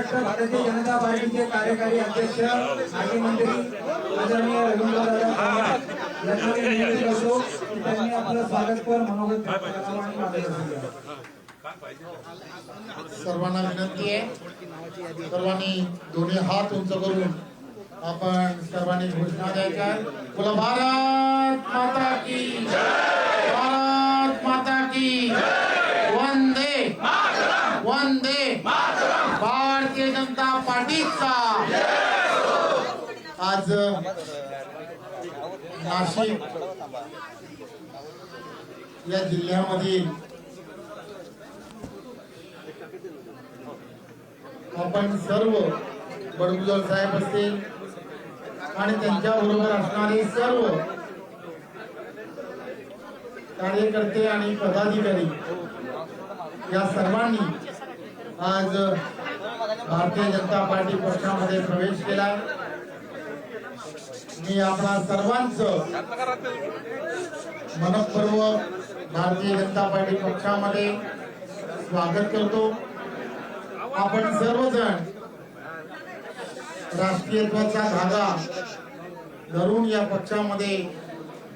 महाराष्ट्र भारतीय जनता पार्टीचे कार्यकारी अध्यक्ष माजी मंत्री आदरणीय रवींद्रदादा चव्हाण यांना मी विनंती करतो की त्यांनी आपलं स्वागतपर मनोगत व्यक्त करावं आणि मार्गदर्शन द्यावं। सर्वांना विनंती आहे, सर्वांनी दोन्ही हात उंच करून आपण सर्वांनी घोषणा द्यायच्या। बोला भारत माता की जय, भारत माता की जय, वंदे मातरम, वंदे मातरम, भारतीय जनता पार्टीचा आज नाशिक या जिल्ह्यामधील आपण सर्व बडगुजर साहेब असतील आणि त्यांच्या बरोबर असणारे सर्व कार्यकर्ते आणि पदाधिकारी या सर्वांनी आज भारतीय जनता पार्टी पक्षामध्ये प्रवेश केला। मी आपणा सर्वांचं मनपूर्वक भारतीय जनता पार्टी पक्षामध्ये स्वागत करतो। आपण सर्वजण राष्ट्रीयत्वाचा धागा धरून या पक्षामध्ये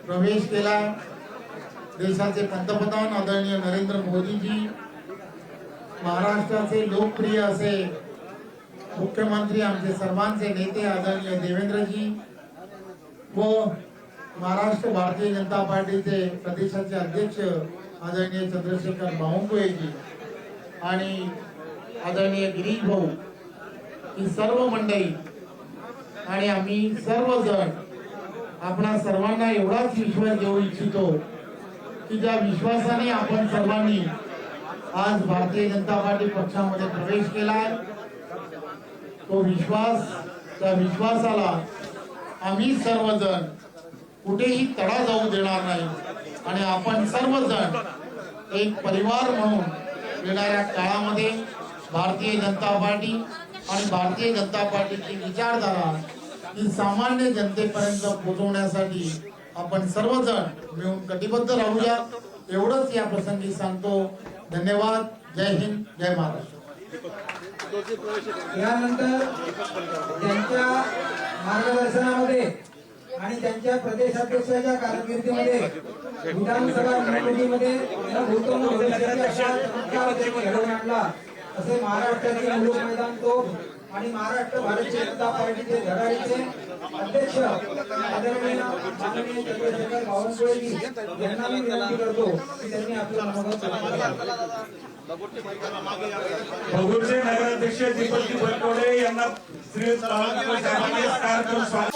प्रवेश केला। देशाचे पंतप्रधान आदरणीय नरेंद्र मोदीजी, महाराष्ट्राचे लोकप्रिय असे मुख्यमंत्री आमचे सर्वांचे नेते आदरणीय देवेंद्रजी व महाराष्ट्र भारतीय जनता पार्टीचे प्रदेशाचे अध्यक्ष आदरणीय चंद्रशेखर बावनकुळेजी आणि आदरणीय गिरीश भाऊ, ही सर्व मंडळी आणि आम्ही सर्वजण आपणा सर्वांना एवढाच विश्वास देऊ इच्छितो की ज्या विश्वासाने आपण सर्वांनी आज भारतीय जनता पार्टी पक्षामध्ये प्रवेश केलाय, तो विश्वास, त्या विश्वासाला आम्ही सर्वजण कुठेही तडा जाऊ देणार नाही आणि आपण सर्वजण एक परिवार म्हणून येणाऱ्या काळामध्ये भारतीय जनता पार्टी आणि भारतीय जनता पार्टीची विचारधारा ही सामान्य जनतेपर्यंत पोहोचवण्यासाठी आपण सर्वजण मिळून कटिबद्ध राहूया, एवढंच या प्रसंगी सांगतो। धन्यवाद। जय हिंद, जय महाराष्ट्र। यानंतर त्यांच्या मार्गदर्शनामध्ये आणि त्यांच्या प्रदेशाध्यक्षाच्या कारकिर्दीमध्ये विधानसभा निवडणुकीमध्ये घडवून आणला असे महाराष्ट्राचे मुलुक मैदान तोफ आणि महाराष्ट्र भारतीय जनता पार्टीचे धडाडीचे अध्यक्ष आदरणीय माननीय चंद्रशेखर बावनकुळेजी यांना मी विनंती करतो की त्यांनी आपलं मनोगत व्यक्त करावं। भगूरचे नगराध्यक्ष दीपकजी बनकोडे यांना श्री बावनकुळे साहेबांनी